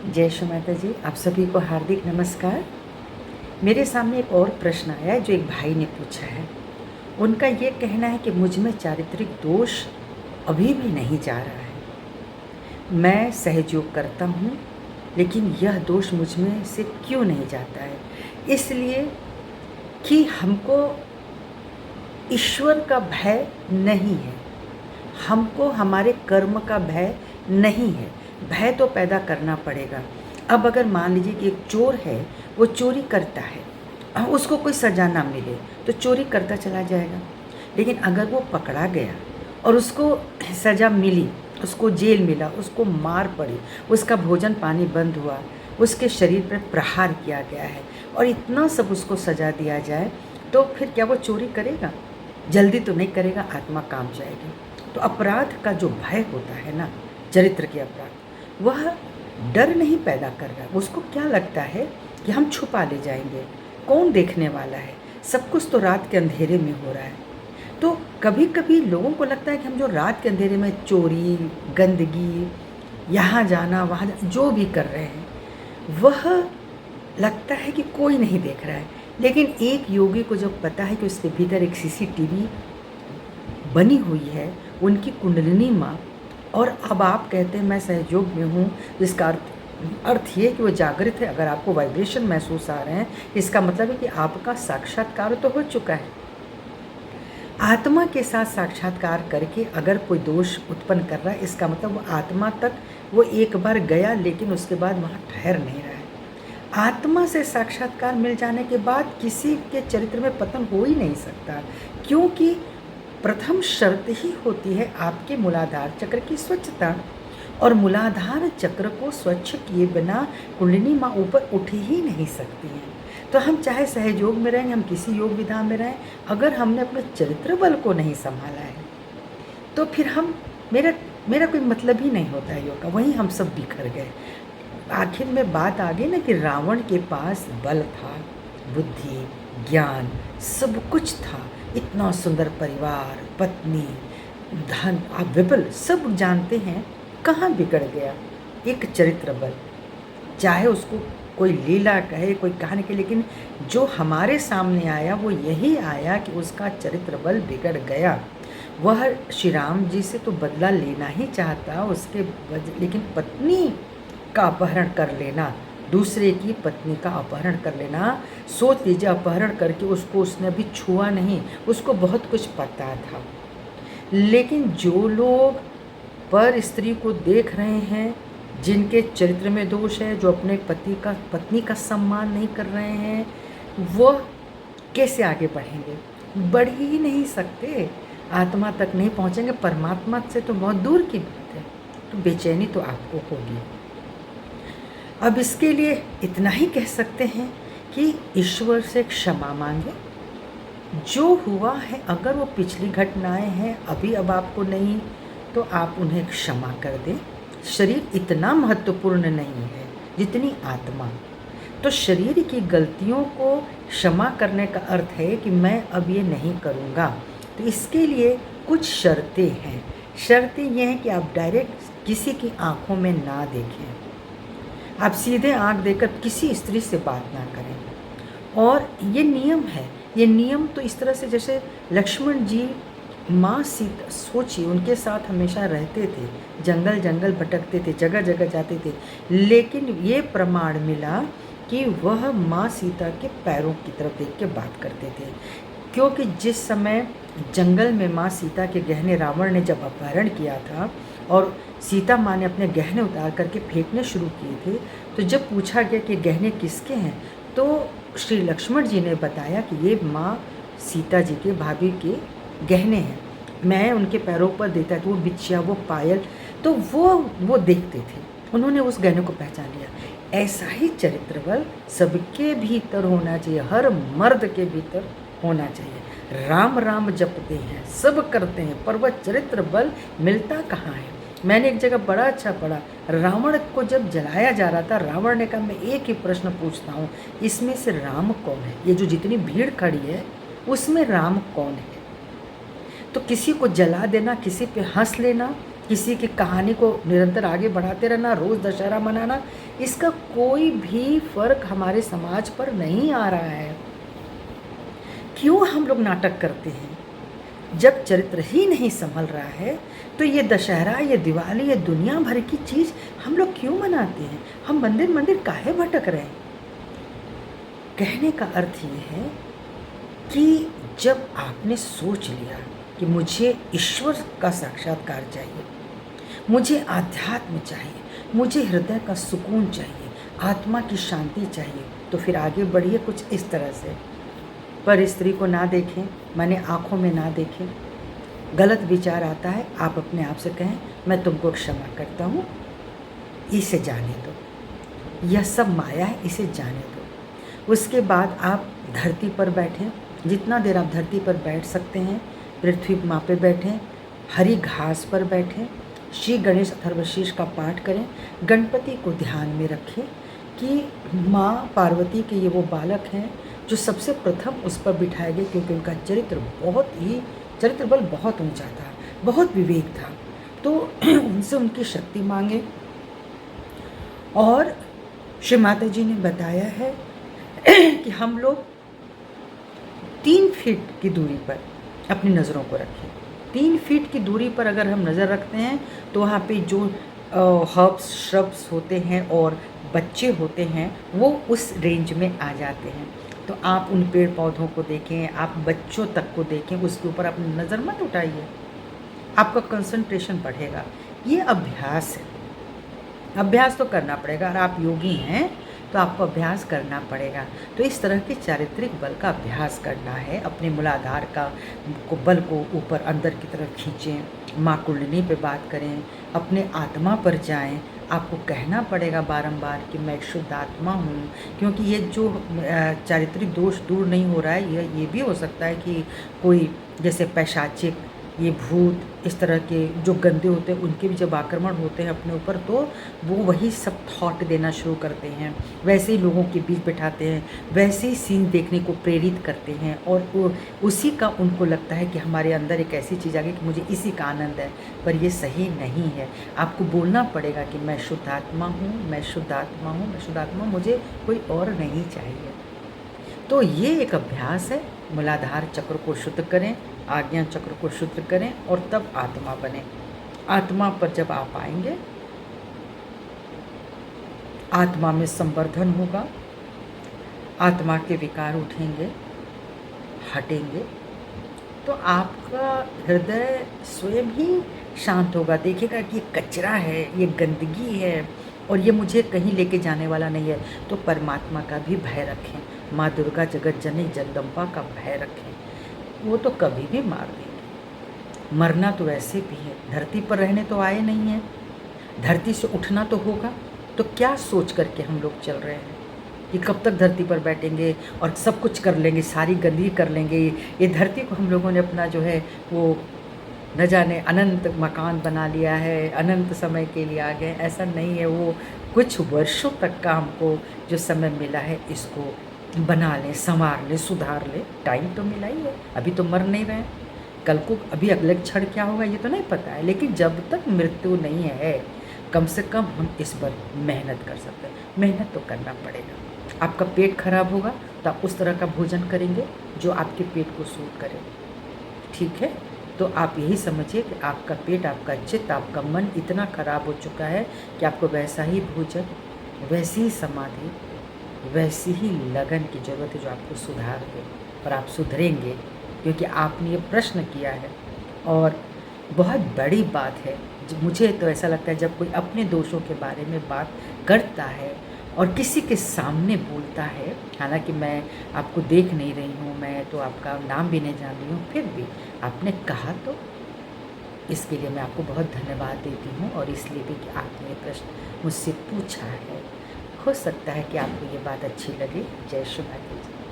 जय श्री माता जी। आप सभी को हार्दिक नमस्कार। मेरे सामने एक और प्रश्न आया है जो एक भाई ने पूछा है। उनका ये कहना है कि मुझ में चारित्रिक दोष अभी भी नहीं जा रहा है। मैं सहयोग करता हूँ लेकिन यह दोष मुझ में से क्यों नहीं जाता है? इसलिए कि हमको ईश्वर का भय नहीं है, हमको हमारे कर्म का भय नहीं है। भय तो पैदा करना पड़ेगा। अब अगर मान लीजिए कि एक चोर है, वो चोरी करता है, उसको कोई सज़ा ना मिले तो चोरी करता चला जाएगा। लेकिन अगर वो पकड़ा गया और उसको सज़ा मिली, उसको जेल मिला, उसको मार पड़ी, उसका भोजन पानी बंद हुआ, उसके शरीर पर प्रहार किया गया है और इतना सब उसको सज़ा दिया जाए, तो फिर क्या वो चोरी करेगा? जल्दी तो नहीं करेगा, आत्मा काम जाएगी। तो अपराध का जो भय होता है ना, चरित्र के अपराध, वह डर नहीं पैदा कर रहा। उसको क्या लगता है कि हम छुपा ले जाएंगे, कौन देखने वाला है, सब कुछ तो रात के अंधेरे में हो रहा है। तो कभी कभी लोगों को लगता है कि हम जो रात के अंधेरे में चोरी, गंदगी, यहाँ जाना वहाँ जाना, जो भी कर रहे हैं, वह लगता है कि कोई नहीं देख रहा है। लेकिन एक योगी को जब पता है कि उसके भीतर एक सीसीटीवी बनी हुई है, उनकी कुंडलिनी माँ, और अब आप कहते हैं मैं सहयोग में हूँ, जिसका अर्थ ये कि वो जागृत है। अगर आपको वाइब्रेशन महसूस आ रहे हैं, इसका मतलब है कि आपका साक्षात्कार तो हो चुका है। आत्मा के साथ साक्षात्कार करके अगर कोई दोष उत्पन्न कर रहा है, इसका मतलब वो आत्मा तक वो एक बार गया, लेकिन उसके बाद वहाँ ठहर नहीं रहा है। आत्मा से साक्षात्कार मिल जाने के बाद किसी के चरित्र में पतन हो ही नहीं सकता, क्योंकि प्रथम शर्त ही होती है आपके मूलाधार चक्र की स्वच्छता, और मूलाधार चक्र को स्वच्छ किए बिना कुंडलिनी माँ ऊपर उठ ही नहीं सकती हैं। तो हम चाहे सहयोग में रहें, हम किसी योग विधान में रहें, अगर हमने अपने चरित्र बल को नहीं संभाला है तो फिर हम मेरा कोई मतलब ही नहीं होता है योग का। वहीं हम सब बिखर गए। आखिर में बात आ गई ना कि रावण के पास बल था, बुद्धि, ज्ञान, सब कुछ था, इतना सुंदर परिवार, पत्नी, धन, आप विपुल सब जानते हैं। कहाँ बिगड़ गया? एक चरित्र बल। चाहे उसको कोई लीला कहे, कोई कहानी के, लेकिन जो हमारे सामने आया वो यही आया कि उसका चरित्र बल बिगड़ गया। वह श्री राम जी से तो बदला लेना ही चाहता उसके लेकिन पत्नी का अपहरण कर लेना, दूसरे की पत्नी का अपहरण कर लेना। सोच लीजिए, अपहरण करके उसको उसने अभी छुआ नहीं, उसको बहुत कुछ पता था। लेकिन जो लोग पर स्त्री को देख रहे हैं, जिनके चरित्र में दोष है, जो अपने पत्नी का सम्मान नहीं कर रहे हैं, वह कैसे आगे बढ़ेंगे? बढ़ ही नहीं सकते, आत्मा तक नहीं पहुँचेंगे। परमात्मा से तो बहुत दूर की बात है। तो बेचैनी तो आपको होगी। अब इसके लिए इतना ही कह सकते हैं कि ईश्वर से क्षमा मांगे। जो हुआ है, अगर वो पिछली घटनाएं हैं, अभी अब आपको नहीं, तो आप उन्हें क्षमा कर दें। शरीर इतना महत्वपूर्ण नहीं है जितनी आत्मा। तो शरीर की गलतियों को क्षमा करने का अर्थ है कि मैं अब ये नहीं करूँगा। तो इसके लिए कुछ शर्तें हैं। शर्तें ये हैं कि आप डायरेक्ट किसी की आँखों में ना देखें, आप सीधे आँख देकर किसी स्त्री से बात ना करें। और ये नियम है। ये नियम तो इस तरह से, जैसे लक्ष्मण जी माँ सीता, सोचिए, उनके साथ हमेशा रहते थे, जंगल जंगल भटकते थे, जगह जगह जाते थे, लेकिन ये प्रमाण मिला कि वह माँ सीता के पैरों की तरफ देख के बात करते थे। क्योंकि जिस समय जंगल में माँ सीता के गहने रावण ने जब अपहरण किया था और सीता माँ ने अपने गहने उतार करके फेंकने शुरू किए थे, तो जब पूछा गया कि गहने किसके हैं, तो श्री लक्ष्मण जी ने बताया कि ये माँ सीता जी के, भाभी के गहने हैं, मैं उनके पैरों पर देता था, वो बिछिया, वो पायल, तो वो देखते थे। उन्होंने उस गहने को पहचान लिया। ऐसा ही चरित्र बल सबके भीतर होना चाहिए, हर मर्द के भीतर होना चाहिए। राम राम जपते हैं, सब करते हैं, पर वह चरित्र बल मिलता कहाँ है? मैंने एक जगह बड़ा अच्छा पढ़ा, रावण को जब जलाया जा रहा था, रावण ने कहा मैं एक ही प्रश्न पूछता हूँ, इसमें से राम कौन है? ये जो जितनी भीड़ खड़ी है उसमें राम कौन है? तो किसी को जला देना, किसी पे हंस लेना, किसी की कहानी को निरंतर आगे बढ़ाते रहना, रोज़ दशहरा मनाना, इसका कोई भी फ़र्क हमारे समाज पर नहीं आ रहा है। क्यों हम लोग नाटक करते हैं? जब चरित्र ही नहीं संभल रहा है तो ये दशहरा, ये दिवाली, ये दुनिया भर की चीज़ हम लोग क्यों मनाते हैं? हम मंदिर मंदिर काहे भटक रहे हैं? कहने का अर्थ ये है कि जब आपने सोच लिया कि मुझे ईश्वर का साक्षात्कार चाहिए, मुझे आध्यात्म चाहिए, मुझे हृदय का सुकून चाहिए, आत्मा की शांति चाहिए, तो फिर आगे बढ़िए कुछ इस तरह से। पर स्त्री को ना देखें, माने आँखों में ना देखें। गलत विचार आता है, आप अपने आप से कहें मैं तुमको क्षमा करता हूँ, इसे जाने दो, यह सब माया है, इसे जाने दो। उसके बाद आप धरती पर बैठें, जितना देर आप धरती पर बैठ सकते हैं, पृथ्वी माँ पे बैठें, हरी घास पर बैठें, श्री गणेश अथर्वशीष का पाठ करें, गणपति को ध्यान में रखें कि माँ पार्वती के ये वो बालक हैं जो सबसे प्रथम उस पर बिठाए गए, क्योंकि उनका चरित्र बल बहुत ऊंचा था, बहुत विवेक था। तो उनसे उनकी शक्ति मांगे। और श्री माता जी ने बताया है कि हम लोग 3 फीट की दूरी पर अपनी नज़रों को रखें। 3 फीट की दूरी पर अगर हम नज़र रखते हैं तो वहाँ पे जो हर्ब्स श्रब्स होते हैं और बच्चे होते हैं वो उस रेंज में आ जाते हैं। तो आप उन पेड़ पौधों को देखें, आप बच्चों तक को देखें, उसके ऊपर अपनी नज़र मत उठाइए, आपका कंसंट्रेशन बढ़ेगा। ये अभ्यास है, अभ्यास तो करना पड़ेगा। अगर आप योगी हैं तो आपको अभ्यास करना पड़ेगा। तो इस तरह के चारित्रिक बल का अभ्यास करना है। अपने मूलाधार का बल को ऊपर अंदर की तरफ खींचें, माँ कुंडलिनी पे बात करें, अपने आत्मा पर जाएं। आपको कहना पड़ेगा बारंबार कि मैं एक शुद्ध आत्मा हूँ, क्योंकि ये जो चारित्रिक दोष दूर नहीं हो रहा है, ये भी हो सकता है कि कोई जैसे पैशाचिक, ये भूत, इस तरह के जो गंदे होते हैं उनके भी जब आक्रमण होते हैं अपने ऊपर, तो वो वही सब थॉट देना शुरू करते हैं, वैसे ही लोगों के बीच बैठाते हैं, वैसे ही सीन देखने को प्रेरित करते हैं, और उसी का उनको लगता है कि हमारे अंदर एक ऐसी चीज़ आ गई कि मुझे इसी का आनंद है। पर ये सही नहीं है। आपको बोलना पड़ेगा कि मैं शुद्ध आत्मा हूँ, मैं शुद्ध आत्मा हूँ, मैं शुद्ध आत्मा, मुझे कोई और नहीं चाहिए। तो ये एक अभ्यास है। मूलाधार चक्र को शुद्ध करें, आज्ञा चक्र को शुद्ध करें और तब आत्मा बने। आत्मा पर जब आप आएंगे, आत्मा में संवर्धन होगा, आत्मा के विकार उठेंगे, हटेंगे, तो आपका हृदय स्वयं ही शांत होगा। देखिएगा कि ये कचरा है, ये गंदगी है और ये मुझे कहीं लेके जाने वाला नहीं है। तो परमात्मा का भी भय रखें, माँ दुर्गा जगत जननी जगदम्बा का भय रखें। वो तो कभी भी मार देंगे। मरना तो वैसे भी है, धरती पर रहने तो आए नहीं हैं, धरती से उठना तो होगा। तो क्या सोच करके हम लोग चल रहे हैं कि कब तक धरती पर बैठेंगे और सब कुछ कर लेंगे, सारी गंदगी कर लेंगे। ये धरती को हम लोगों ने अपना जो है वो न जाने अनंत मकान बना लिया है, अनंत समय के लिए आ गए। ऐसा नहीं है, वो कुछ वर्षों तक का हमको जो समय मिला है इसको बना लें, संवार लें, सुधार लें। टाइम तो मिला ही है, अभी तो मर नहीं रहे। कल को अभी अगले क्षण क्या होगा ये तो नहीं पता है, लेकिन जब तक मृत्यु नहीं है कम से कम हम इस पर मेहनत कर सकते हैं। मेहनत तो करना पड़ेगा। आपका पेट खराब होगा तो आप उस तरह का भोजन करेंगे जो आपके पेट को सूट करे, ठीक है। तो आप यही समझिए कि आपका पेट, आपका चित्त, आपका मन इतना खराब हो चुका है कि आपको वैसा ही भोजन, वैसी ही समाधि, वैसी ही लगन की ज़रूरत है जो आपको सुधार दे। और आप सुधरेंगे क्योंकि आपने ये प्रश्न किया है। और बहुत बड़ी बात है, मुझे तो ऐसा लगता है जब कोई अपने दोषों के बारे में बात करता है और किसी के सामने बोलता है, हालांकि मैं आपको देख नहीं रही हूँ, मैं तो आपका नाम भी नहीं जान रही हूँ, फिर भी आपने कहा तो इसके लिए मैं आपको बहुत धन्यवाद देती हूँ। और इसलिए भी कि आपने ये प्रश्न मुझसे पूछा है। हो सकता है कि आपको ये बात अच्छी लगे। जय श्री माता जी।